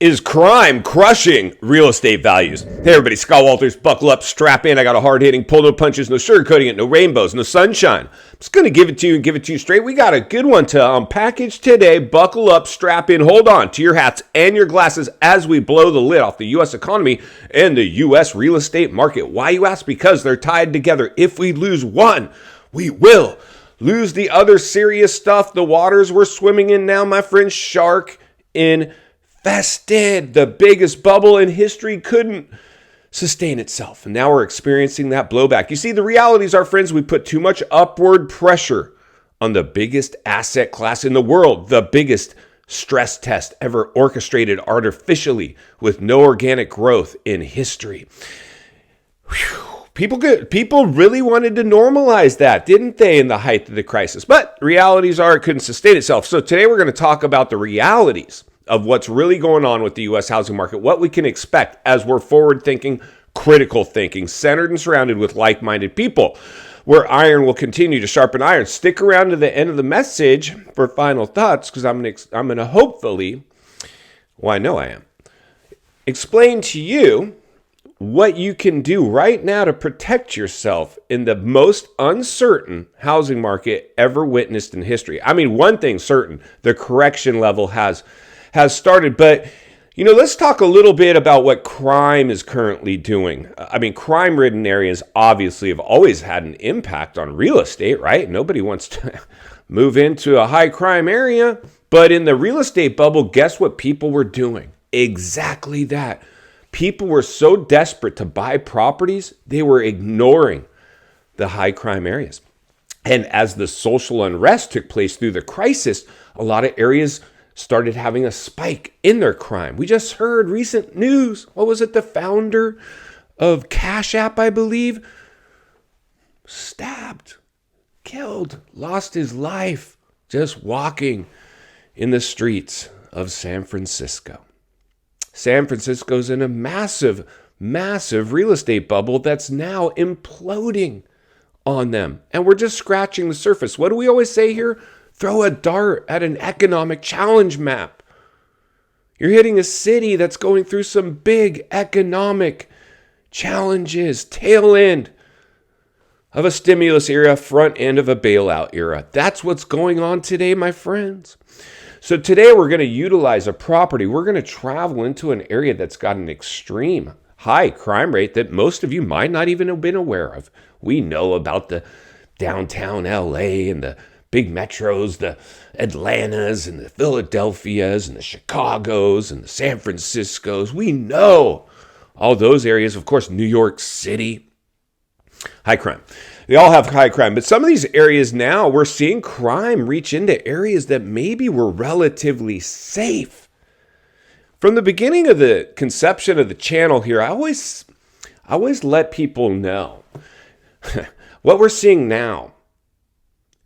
Is crime crushing real estate values? Hey everybody, Scott Walters, buckle up, strap in. I got a hard-hitting, pull no punches, no sugarcoating it, no rainbows, no sunshine. I'm just going to give it to you and give it to you straight. We got a good one to unpackage today. Buckle up, strap in, hold on to your hats and your glasses as we blow the lid off the U.S. economy and the U.S. real estate market. Why, you ask? Because they're tied together. If we lose one, we will lose the other. Serious stuff. The waters we're swimming in now, my friend, shark infested. The biggest bubble in history couldn't sustain itself. And now we're experiencing that blowback. You see, the reality is, our friends, we put too much upward pressure on the biggest asset class in the world, the biggest stress test ever orchestrated artificially with no organic growth in history. Whew. People really wanted to normalize that, didn't they, in the height of the crisis? But realities are it couldn't sustain itself. So today we're going to talk about the realities of what's really going on with the U.S. housing market, what we can expect as we're forward-thinking, critical thinking, centered and surrounded with like-minded people, where iron will continue to sharpen iron. Stick around to the end of the message for final thoughts, because I'm going to hopefully, well, I know I am, explain to you what you can do right now to protect yourself in the most uncertain housing market ever witnessed in history. I mean, one thing certain, the correction level has started, but let's talk a little bit about what crime is currently doing. I mean, crime-ridden areas obviously have always had an impact on real estate, right? Nobody wants to move into a high-crime area, but in the real estate bubble, guess what people were doing? Exactly that. People were so desperate to buy properties, they were ignoring the high-crime areas. And as the social unrest took place through the crisis, a lot of areas started having a spike in their crime. We just heard recent news. What was it? The founder of Cash App, I believe, stabbed, killed, lost his life just walking in the streets of San Francisco. San Francisco's in a massive, massive real estate bubble that's now imploding on them. And we're just scratching the surface. What do we always say here? Throw a dart at an economic challenge map. You're hitting a city that's going through some big economic challenges, tail end of a stimulus era, front end of a bailout era. That's what's going on today, my friends. So today we're going to utilize a property. We're going to travel into an area that's got an extreme high crime rate that most of you might not even have been aware of. We know about the downtown LA and the big metros, the Atlantas and the Philadelphias and the Chicagos and the San Franciscos. We know all those areas. Of course, New York City, high crime. They all have high crime, but some of these areas now, we're seeing crime reach into areas that maybe were relatively safe. From the beginning of the conception of the channel here, I always let people know what we're seeing now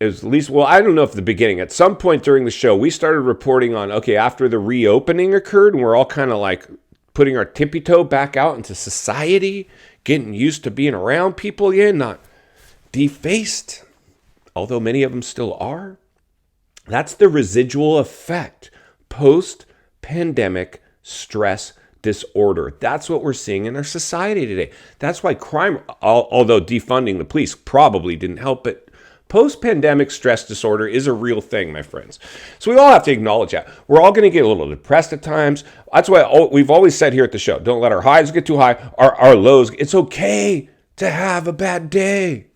is, at least, well, I don't know if the beginning, at some point during the show, we started reporting on, okay, after the reopening occurred, and we're all kind of like putting our tippy toe back out into society, getting used to being around people again, not defaced, although many of them still are. That's the residual effect, post-pandemic stress disorder. That's what we're seeing in our society today. That's why crime, although defunding the police probably didn't help, but post-pandemic stress disorder is a real thing, my friends. So we all have to acknowledge that. We're all going to get a little depressed at times. That's why we've always said here at the show, don't let our highs get too high, our lows. It's okay to have a bad day.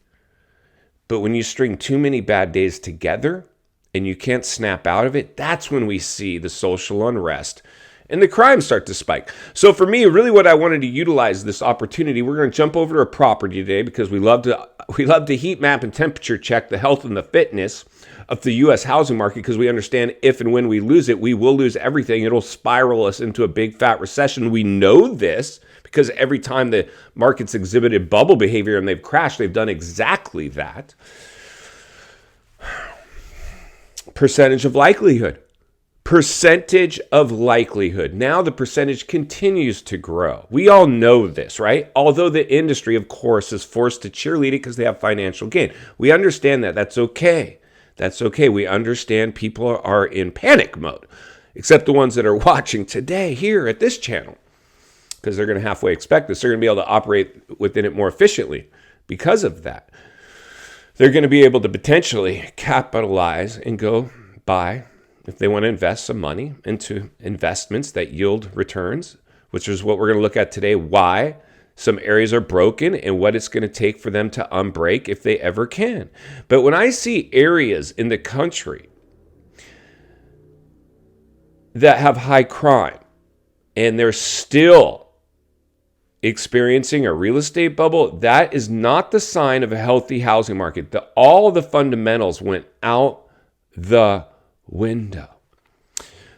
But when you string too many bad days together and you can't snap out of it, that's when we see the social unrest and the crime start to spike. So for me, really what I wanted to utilize this opportunity, we're going to jump over to a property today because we love to heat map and temperature check the health and the fitness of the U.S. housing market, because we understand if and when we lose it, we will lose everything. It'll spiral us into a big fat recession. We know this because every time the market's exhibited bubble behavior and they've crashed, they've done exactly that. Percentage of likelihood. Percentage of likelihood. Now the percentage continues to grow. We all know this, right? Although the industry, of course, is forced to cheerlead it because they have financial gain. We understand that. That's okay. That's okay. We understand people are in panic mode. except the ones that are watching today here at this channel, because they're going to halfway expect this. They're going to be able to operate within it more efficiently because of that. They're going to be able to potentially capitalize and go buy, if they want to invest some money into investments that yield returns, which is what we're going to look at today, why some areas are broken and what it's going to take for them to unbreak if they ever can. But when I see areas in the country that have high crime and they're still experiencing a real estate bubble, that is not the sign of a healthy housing market. All the fundamentals went out the window.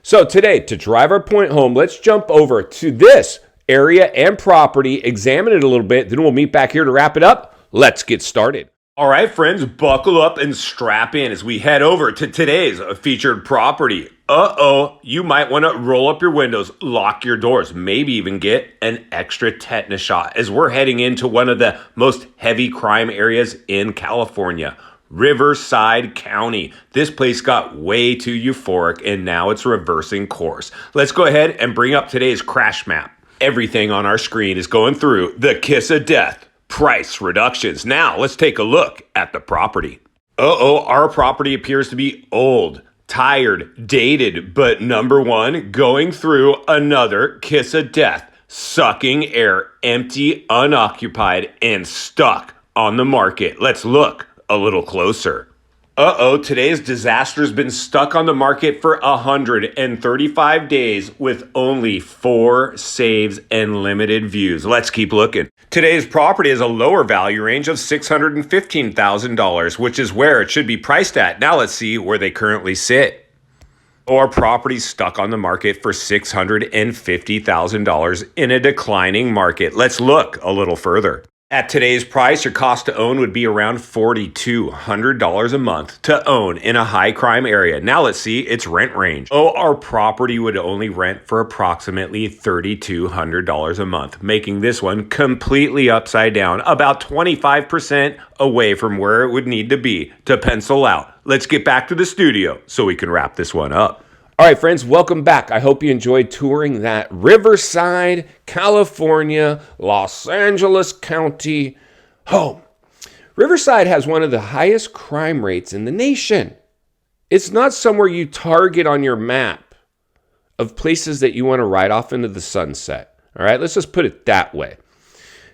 So today, to drive our point home, let's jump over to this area and property, examine it a little bit, then we'll meet back here to wrap it up. Let's get started. All right, friends, buckle up and strap in as we head over to today's featured property. You might want to roll up your windows, lock your doors, maybe even get an extra tetanus shot as we're heading into one of the most heavy crime areas in California, Riverside County. This place got way too euphoric and now it's reversing course. Let's go ahead and bring up today's crash map. Everything on our screen is going through the kiss of death, price reductions. Now let's take a look at the property. Our property appears to be old, tired, dated, but number one, going through another kiss of death, sucking air, empty, unoccupied, and stuck on the market. Let's look a little closer. Today's disaster has been stuck on the market for 135 days with only 4 saves and limited views. Let's keep looking. Today's property has a lower value range of $615,000, which is where it should be priced at. Now let's see where they currently sit. Our property's stuck on the market for $650,000 in a declining market. Let's look a little further. At today's price, your cost to own would be around $4,200 a month to own in a high crime area. Now let's see its rent range. Our property would only rent for approximately $3,200 a month, making this one completely upside down, about 25% away from where it would need to be to pencil out. Let's get back to the studio so we can wrap this one up. All right, friends, welcome back. I hope you enjoyed touring that Riverside, California, Los Angeles County home. Riverside has one of the highest crime rates in the nation. It's not somewhere you target on your map of places that you want to ride off into the sunset. All right, let's just put it that way.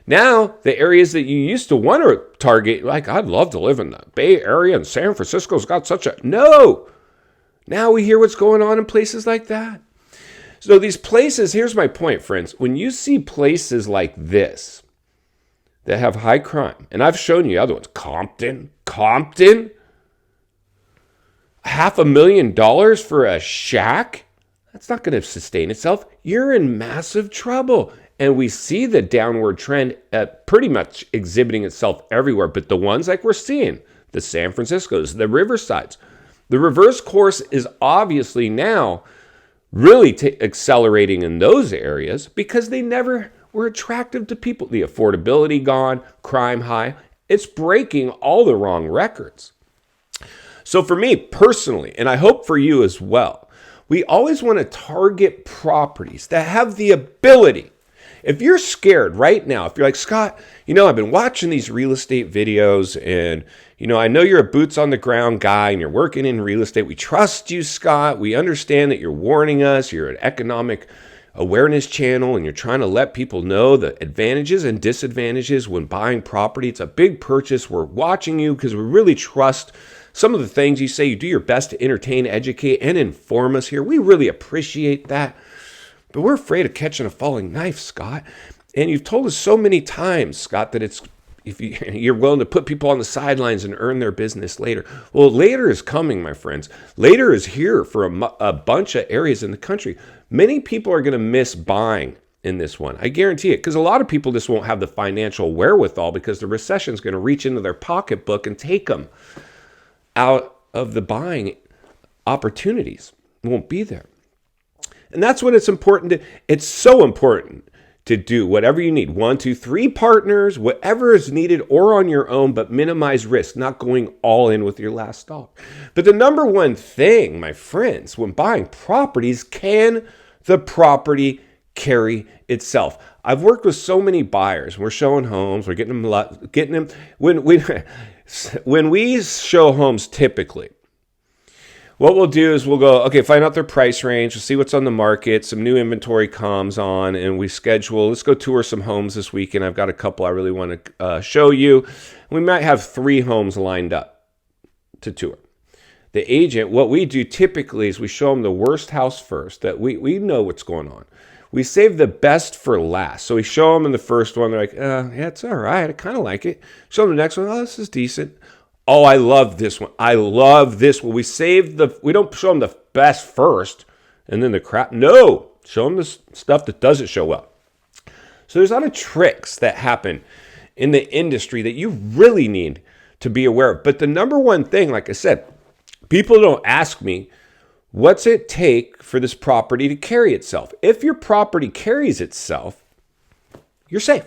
Now, the areas that you used to want to target, like I'd love to live in the Bay Area and San Francisco's got such a... No! Now we hear what's going on in places like that. So these places, here's my point, friends. When you see places like this that have high crime, and I've shown you other ones, Compton, $500,000 for a shack? That's not going to sustain itself. You're in massive trouble. And we see the downward trend pretty much exhibiting itself everywhere. But the ones like we're seeing, the San Franciscos, the Riversides, the reverse course is obviously now really accelerating in those areas because they never were attractive to people. The affordability gone, crime high. It's breaking all the wrong records. So for me personally, and I hope for you as well, we always want to target properties that have the ability. If you're scared right now, if you're like, Scott, I've been watching these real estate videos and, I know you're a boots on the ground guy and you're working in real estate. We trust you, Scott. We understand that you're warning us. You're an economic awareness channel and you're trying to let people know the advantages and disadvantages when buying property. It's a big purchase. We're watching you because we really trust some of the things you say. You do your best to entertain, educate, and inform us here. We really appreciate that. But we're afraid of catching a falling knife, Scott. And you've told us so many times, Scott, that if you're willing to put people on the sidelines and earn their business later. Well, later is coming, my friends. Later is here for a bunch of areas in the country. Many people are going to miss buying in this one. I guarantee it, because a lot of people just won't have the financial wherewithal because the recession is going to reach into their pocketbook and take them out of the buying opportunities. It won't be there. And that's when it's so important to do whatever you need. 1, 2, 3 partners, whatever is needed, or on your own, but minimize risk, not going all in with your last dollar. But the number one thing, my friends, when buying properties, can the property carry itself? I've worked with so many buyers. We're showing homes. We're getting them. When we show homes, typically, what we'll do is we'll go, okay, find out their price range. We'll see what's on the market. Some new inventory comes on, and we schedule. Let's go tour some homes this weekend. I've got a couple I really want to show you. We might have 3 homes lined up to tour. The agent, what we do typically is we show them the worst house first, that we know what's going on. We save the best for last. So we show them in the first one. They're like, yeah, it's all right. I kind of like it. Show them the next one. Oh, this is decent. Oh, I love this one. I love this one. We don't show them the best first and then the crap. No, show them the stuff that doesn't show well. So there's a lot of tricks that happen in the industry that you really need to be aware of. But the number one thing, like I said, people don't ask me, what's it take for this property to carry itself? If your property carries itself, you're safe.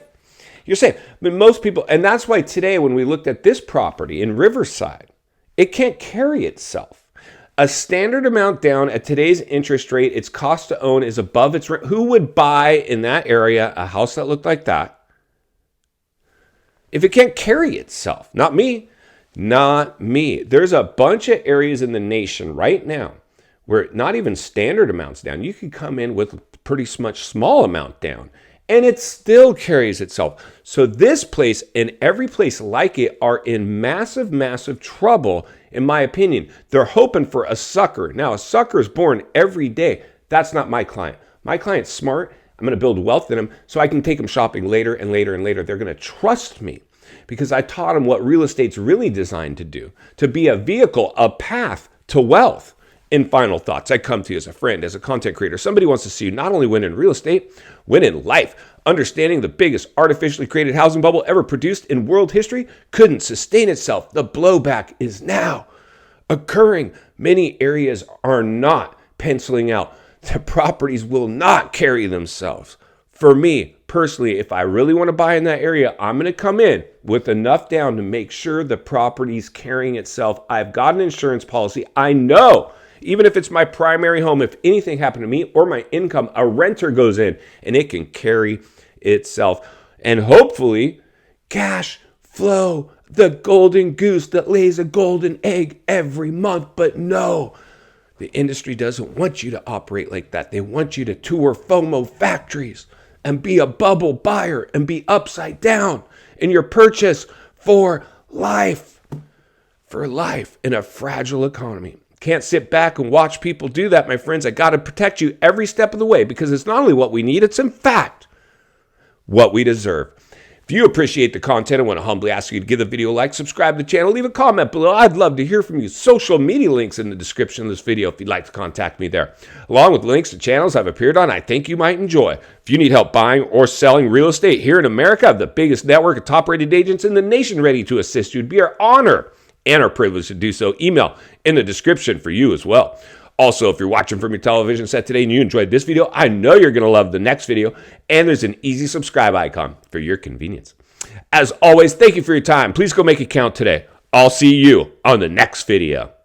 You're safe. But most people, and that's why today when we looked at this property in Riverside, it can't carry itself. A standard amount down at today's interest rate, its cost to own is above its rent. Who would buy in that area a house that looked like that if it can't carry itself? Not me. Not me. There's a bunch of areas in the nation right now where not even standard amounts down. You could come in with pretty much small amount down, and it still carries itself. So this place and every place like it are in massive, massive trouble, in my opinion. They're hoping for a sucker. Now, a sucker is born every day. That's not my client. My client's smart. I'm going to build wealth in them so I can take them shopping later and later and later. They're going to trust me because I taught them what real estate's really designed to do, to be a vehicle, a path to wealth. In final thoughts, I come to you as a friend, as a content creator. Somebody wants to see you not only win in real estate, win in life. Understanding the biggest artificially created housing bubble ever produced in world history couldn't sustain itself. The blowback is now occurring. Many areas are not penciling out. The properties will not carry themselves. For me, personally, if I really want to buy in that area, I'm going to come in with enough down to make sure the property's carrying itself. I've got an insurance policy. I know. Even if it's my primary home, if anything happened to me or my income, a renter goes in and it can carry itself. And hopefully, cash flow, the golden goose that lays a golden egg every month. But no, the industry doesn't want you to operate like that. They want you to tour FOMO factories and be a bubble buyer and be upside down in your purchase for life in a fragile economy. Can't sit back and watch people do that, my friends. I got to protect you every step of the way because it's not only what we need, it's in fact what we deserve. If you appreciate the content, I want to humbly ask you to give the video a like, subscribe to the channel, leave a comment below. I'd love to hear from you. Social media links in the description of this video if you'd like to contact me there. Along with links to channels I've appeared on I think you might enjoy. If you need help buying or selling real estate here in America, I have the biggest network of top-rated agents in the nation ready to assist you. It'd be our honor and our privilege to do so. Email in the description for you as well. Also, if you're watching from your television set today and you enjoyed this video, I know you're going to love the next video, and there's an easy subscribe icon for your convenience. As always, thank you for your time. Please go make it count today. I'll see you on the next video.